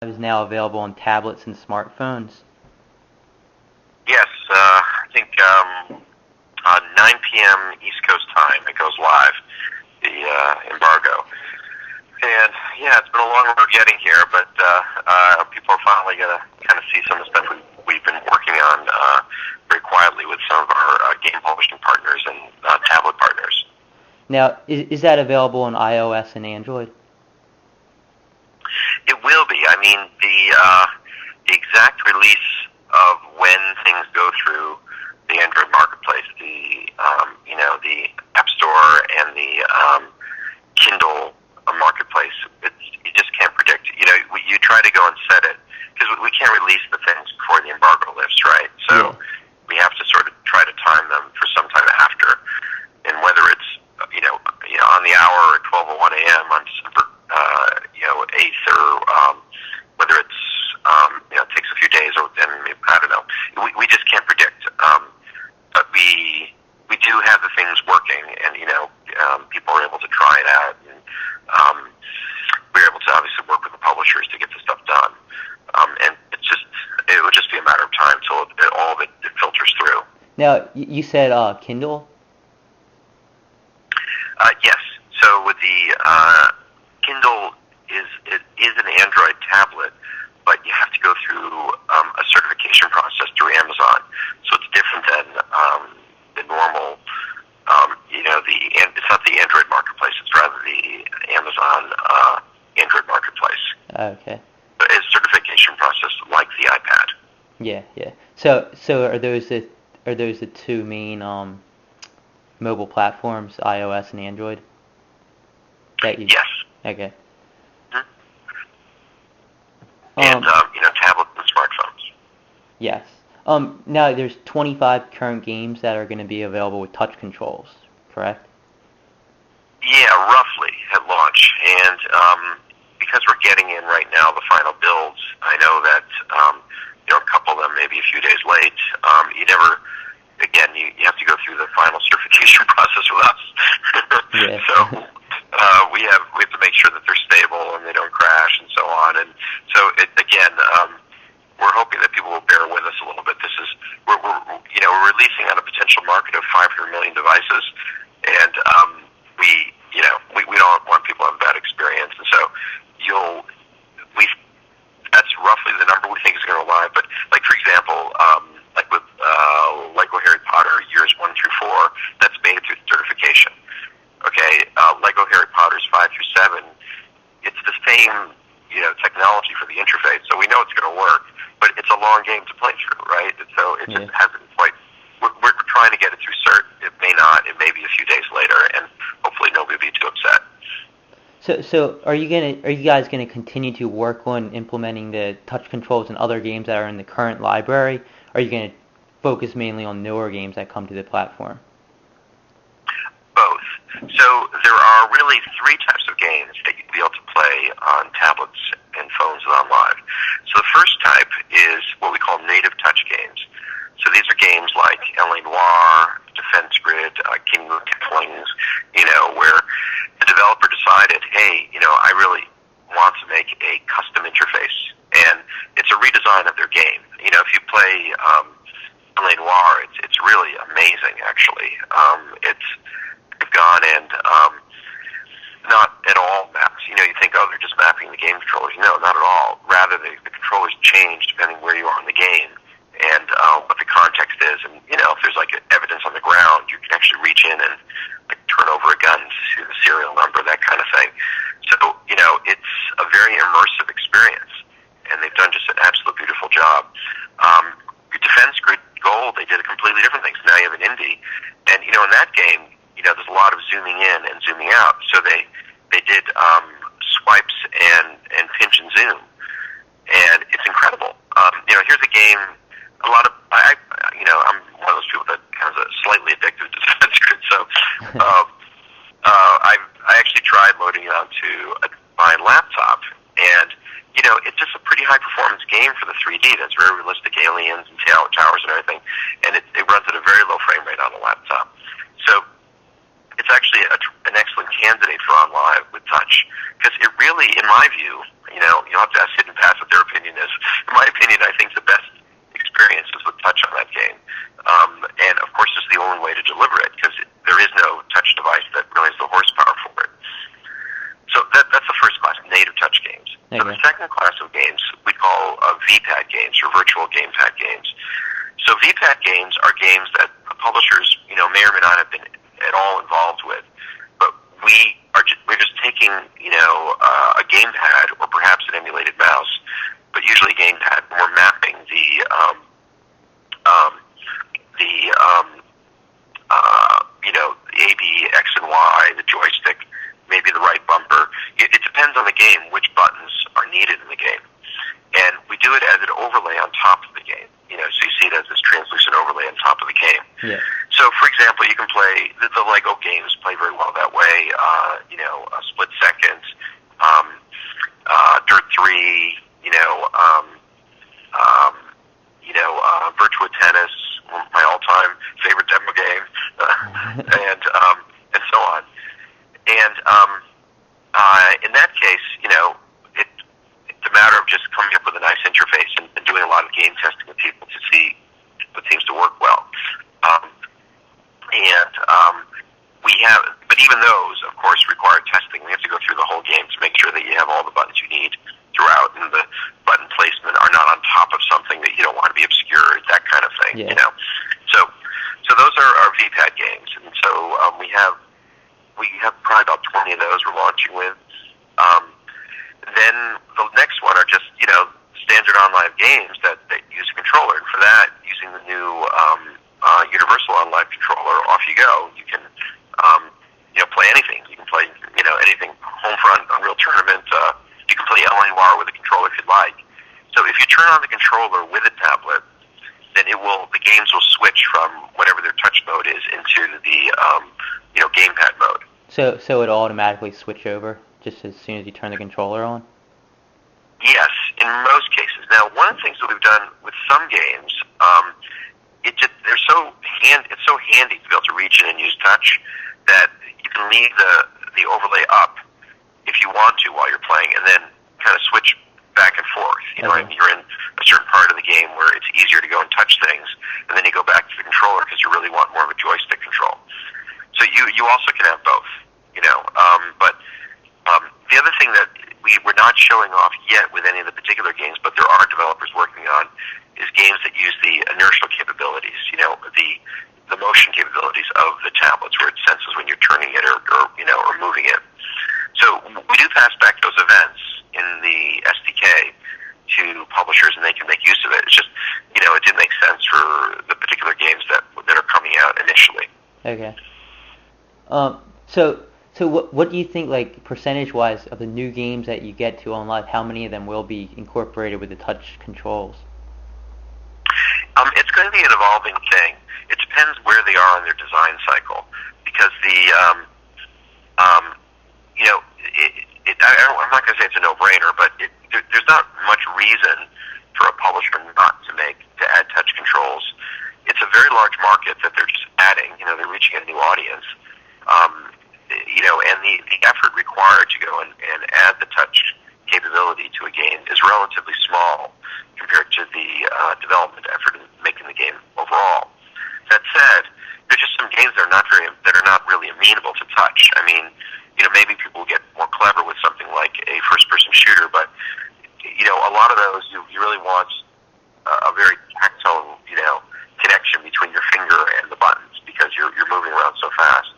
is now available on tablets and smartphones. Yes, I think 9 p.m. East Coast time it goes live, the embargo. And yeah, it's been a long road getting here, but people are finally going to kind of see some of the stuff we've been working on very quietly with some of our game publishing partners and tablet partners. Now, is that available on iOS and Android? It will be. I mean, the exact release of when things go through the Android marketplace, the App Store and the Kindle marketplace, you just can't predict. You try to go and set it because we can't release the things before the embargo lifts, right? So we have to sort of try to time them for some time after, and whether it's on the hour or 12:01 a.m. on December 8th, or whether it's it takes a few days, or then I don't know. We just can't predict. But we do have the things working, and people are able to try it out, and we're able to obviously work with the publishers to get the stuff done. And it would just be a matter of time till all of it filters through. Now, you said Kindle? Yes. So with the Kindle is an Android tablet, but you have to go through a certification process through Amazon. So it's different than the normal. It's not the Android marketplace. It's rather the Amazon Android marketplace. Okay. But it's a certification process like the iPad. Yeah. So are those the two main mobile platforms, iOS and Android? Yes. Okay. And tablets and smartphones. Yes. Now there's 25 current games that are going to be available with touch controls, correct? Yeah, roughly at launch. And because we're getting in right now the final builds, I know that a couple of them maybe a few days late. You have to go through the final certification process with us. Yeah. So we have to make sure that they're stable and they don't crash and so on. And so we're hoping that people will bear with us a little bit. We're releasing on a potential market of 500 million devices, and we don't want people to have a bad experience. And so that's roughly the number we think is going to arrive. But like for example, like with Lego Harry Potter years 1 through 4, that's made it through certification. Okay, Lego Harry Potter's 5 through 7, it's the same technology for the interface, so we know it's going to work. But it's a long game to play through, right? And so it just hasn't quite. We're trying to get it through cert. It may not. It may be a few days later, and hopefully nobody will be too upset. So are you guys gonna continue to work on implementing the touch controls in other games that are in the current library? Or are you gonna focus mainly on newer games that come to the platform? Both. So there are really 3 types of games that you'll be able to play on tablets and phones with OnLive. So the first type is what we call native touch games. So these are games like L.A. Noire, Defense Grid, Kingdom of Tieflings, where the developer decided, hey, I really want to make a custom interface, and it's a redesign of their game. If you play L.A. Noire, it's really amazing, actually. They've gone and not at all maps. You think, oh, they're just mapping the game controllers. No, not at all. Rather, the controllers change depending where you are in the game and what the context is. And, if there's like evidence on the ground, you can actually reach in and like turn over a gun to see the serial number, that kind of thing. So, it's a very immersive experience, and they've done just an absolute beautiful job. Your Defense Grid Gold, they did a completely different thing. So now you have an indie. And, in that game, there's a lot of zooming in and zooming out. So they did swipes and pinch and zoom, and it's incredible. Here's a game. I'm one of those people that has a slightly addictive to Defense Grid. So I actually tried loading it onto my laptop, and it's just a pretty high performance game for the 3D. That's very realistic aliens and towers and everything, and it runs at a very low frame rate on the laptop. So it's actually an excellent candidate for OnLive with touch, because it really, in my view, you'll have to ask Hidden Path, but opinion, I think the best experience is with touch on that game. And of course, it's the only way to deliver it because there is no touch device that really has the horsepower for it. So that's the first class, native touch games. Okay. So the second class of games we call VPAD games or virtual gamepad games. So VPAD games are games that the publishers, may or may not have been at all involved with, but we're just taking, a gamepad or perhaps an emulated mouse, but usually a gamepad, and we're mapping the A, B, X, and Y, the joystick, maybe the right bumper. It depends on the game which buttons are needed in the game. And we do it as an overlay on top of the game. So you see it as this translucent overlay on top of the game. Yeah. So, for example, you can play the Lego games play very well that way. Split Seconds, Dirt 3, Virtua Tennis, my all-time favorite demo game, and so on. And in that case, it's a matter of just coming up with a nice interface and doing a lot of game testing with people to see what seems to work well. But even those, of course, require testing. We have to go through the whole game to make sure that you have all the buttons you need throughout, and the button placement are not on top of something that you don't want to be obscured, that kind of thing. Yeah. So those are our VPAD games, and so we have probably about 20 of those we're launching with. Then the next one are just standard OnLive games that use a controller, and for that, using the new universal OnLive controller, off you go. You can play anything. You can play anything. Homefront, Unreal Tournament. You can play LA with a controller if you'd like. So if you turn on the controller with a tablet, then the games will switch from whatever their touch mode is into the gamepad mode. So it'll automatically switch over just as soon as you turn the controller on? Yes, in most cases. Now, one of the things that we've done with some games, it's so handy to be able to reach in and use touch that you can leave the overlay up if you want to while you're playing, and then kind of switch back and forth. You're in a certain part of the game where it's easier to go and touch things, and then you go back to the controller because you really want more of a joystick control. So you also can have both, but the other thing that we're not showing off yet with any of the particular games, but there are developers working on, is games that use the inertial capabilities, the motion capabilities of the tablets, where it senses when you're turning it or moving it. So we do pass back those events in the SDK to publishers, and they can make use of it. It's just, it didn't make sense for the particular games that are coming out initially. Okay. So what do you think, like, percentage-wise of the new games that you get to OnLive, how many of them will be incorporated with the touch controls? It's going to be an evolving thing. It depends where they are in their design cycle, because I'm not going to say it's a no-brainer, but there's not much reason for a publisher not to add touch controls. It's a very large market that they're just adding. They're reaching a new audience. And the effort required to go and add the touch capability to a game is relatively small compared to the development effort in making the game overall. That said, there's just some games that are not really amenable to touch. I mean, maybe people get more clever with something like a first-person shooter, but a lot of those you really want a very tactile connection between your finger and the buttons because you're moving around so fast.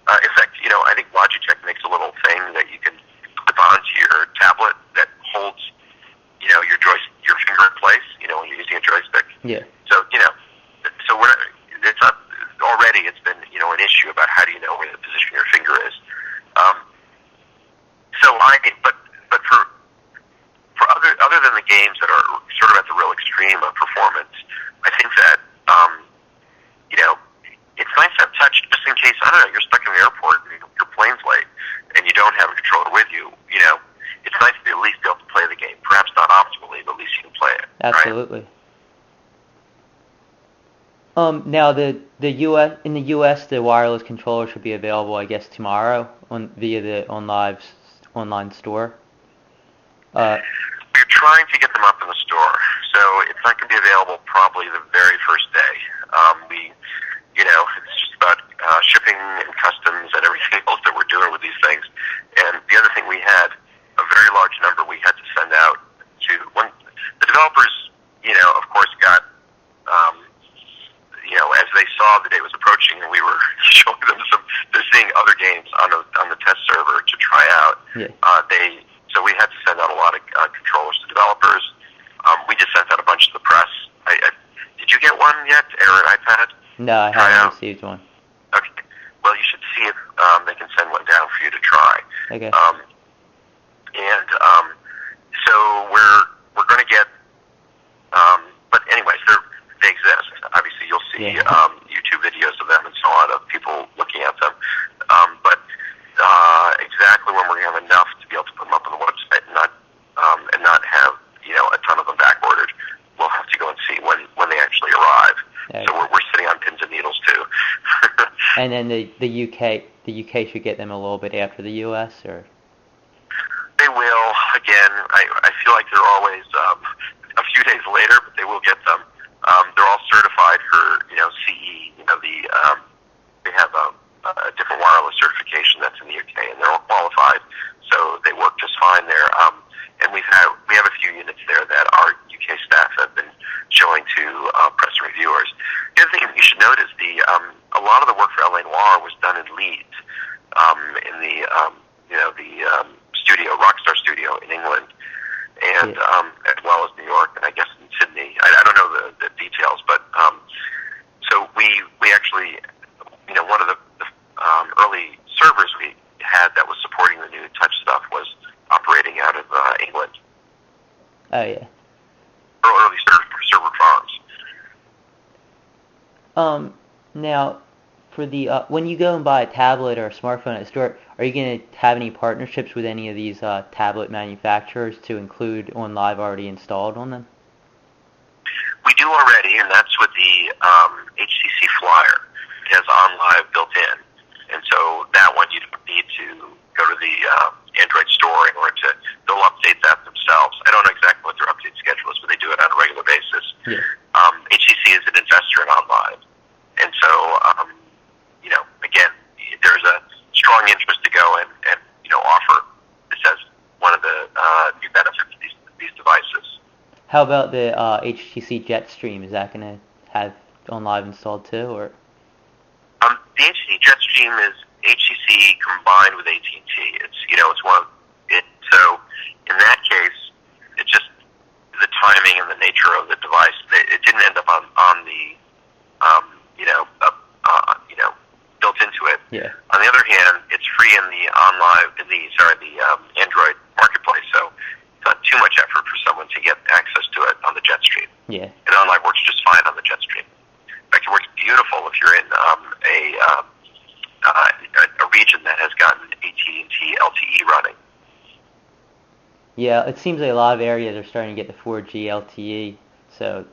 In fact, I think Logitech makes a little thing that you can clip onto your tablet that holds, your finger in place, when you're using a joystick. Yeah. So, it's not, already it's been, an issue about how do you know where the position of your finger is. But for other than the games that are sort of at the real extreme of performance, I think that, it's nice to have touch just in case, I don't know, you're stuck in the airport and your plane's late and you don't have a controller with you, it's nice to at least be able to play the game. Perhaps not optimally, but at least you can play it. Absolutely. Right? Now in the US, the wireless controller should be available, I guess, tomorrow via the OnLive's online store. trying to get them up in the store, so it's not going to be available probably the very first day. It's just about shipping and customs and everything else that we're doing with these things. And the other thing, we had a very large number we had to send out to when the developers, of course, got, as they saw the day was approaching, and we were showing them they're seeing other games on the test server to try out. Yeah. So we had to send out a lot of controllers to developers. We just sent out a bunch to the press. Did you get one yet, or an iPad? No, I haven't received one. Okay. Well, you should see if they can send one down for you to try. Okay. So we're going to get. But anyways, they exist. Obviously, you'll see YouTube videos of them and so on of people looking at them. But exactly when we're going to have enough to be able to put them up on the website and not have a ton of them back ordered, we'll have to go and see when they actually arrive. Okay. So we're sitting on pins and needles too. And then the UK should get them a little bit after the US, or? They will. Again, I feel like they're always a few days later, but they will get them. They're all certified for CE. They have a different wireless certification that's in the UK, and they're all qualified, so they work just fine there. And we have a few units there that our UK staff have been showing to press and reviewers. The other thing you should note is a lot of the work for LA Noire was done in Leeds, in the studio, Rockstar Studio in England, and as well as New York, and I guess in Sydney. I don't know the details, but so we actually, one of the early servers we had that was supporting the new touch stuff was operating out of England. Oh yeah. Early server farms. Now, for the when you go and buy a tablet or a smartphone at a store, are you going to have any partnerships with any of these tablet manufacturers to include OnLive already installed on them? We do already, and that's with the HTC Flyer. It has OnLive built in, and so that one you don't need to go to the Android store in order to. They'll update that themselves. I don't know exactly what their update schedule is, but they do it on a regular basis. Yeah. HTC is an investor in OnLive, and so again, there's a strong interest to go and offer this as one of the new benefits of these devices. How about the HTC Jetstream? Is that going to have OnLive installed too, or? The HTC Jetstream is HTC combined with AT&T. It's one of it. So in that case, it's just the timing and the nature of the device. It didn't end up on the built into it. Yeah. On the other hand, it's free in the OnLive the Android marketplace. So it's not too much effort for someone to get access to it on the Jetstream. Yeah. And OnLive works just fine on the Jetstream. In fact, it works beautiful if you're in a region that has gotten AT&T LTE running. Yeah, it seems like a lot of areas are starting to get the 4G LTE. So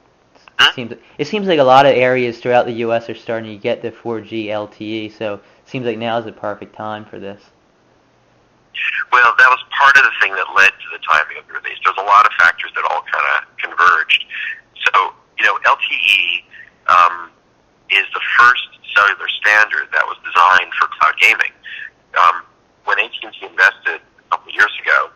it seems like a lot of areas throughout the U.S. are starting to get the 4G LTE. So it seems like now is the perfect time for this. Well, that was part of the thing that led to the timing of the release. There's a lot of factors that all kind of converged. So, LTE is the first cellular standard that was designed for cloud gaming. When AT&T invested a couple of years ago,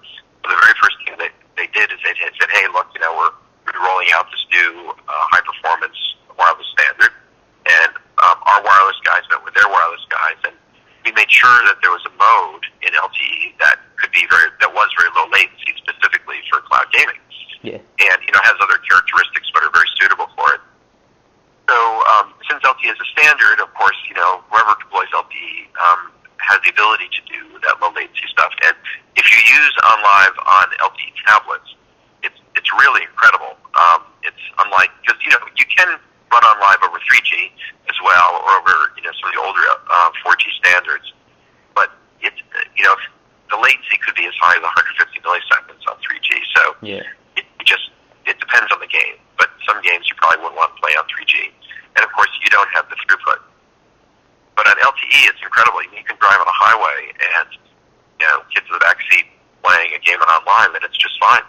the very first thing that they did is they said, hey, look, we're rolling out this new high-performance wireless standard, and our wireless guys met with their wireless guys, and we made sure that there was a mode in LTE that was very low latency, specifically for cloud gaming. Yeah. And has other characteristics but are very suitable for it. So since LTE is a standard, of course, whoever deploys LTE has the ability to do that low latency stuff. And if you use OnLive on LTE tablets, it's really incredible. It's unlike because you can run OnLive over 3G as well, or over some of the older 4G standards, but it's the latency could be as high as 150 milliseconds on 3G. So yeah. It depends on the game, but some games you probably wouldn't want to play on 3G. And of course, you don't have the throughput. But on LTE, it's incredible. You can drive on a highway and, kids in the back seat playing a game on OnLive, and it's just fine.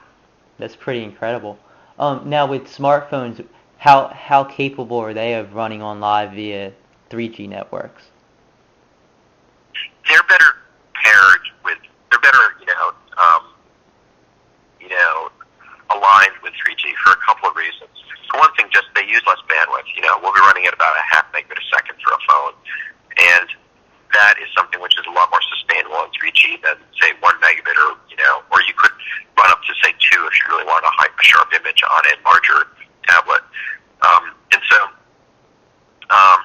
That's pretty incredible. Now with smartphones, how capable are they of running on live via 3G networks? They're better paired with, they're better, you know, aligned with 3G for a couple of reasons. For one thing, just they use less bandwidth. We'll be running at about a half megabit a second for a phone, and that is something which is a lot more sustainable on 3G than say 1 megabit, or you could run up to say 2 if you really want a sharp image on a larger tablet. And so, um,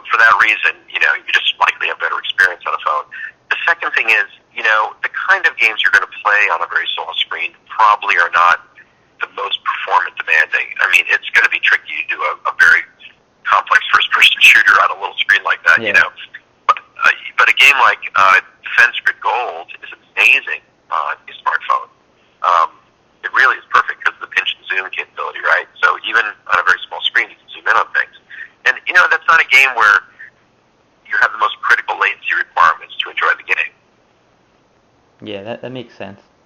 for that reason, you just likely have better experience on a phone. The second thing is, the kind of games you're going to play on a very small screen probably are not the most performance demanding. I mean, it's going to be tricky to do a very complex first-person shooter on a little screen like that, Yeah. But a game like Defense Grid Gold is amazing on a smartphone. It really is perfect because of the pinch and zoom capability, right? So even on a very small screen, you can zoom in on things. And, that's not a game where you have the most critical latency requirements to enjoy the game. Yeah, that makes sense.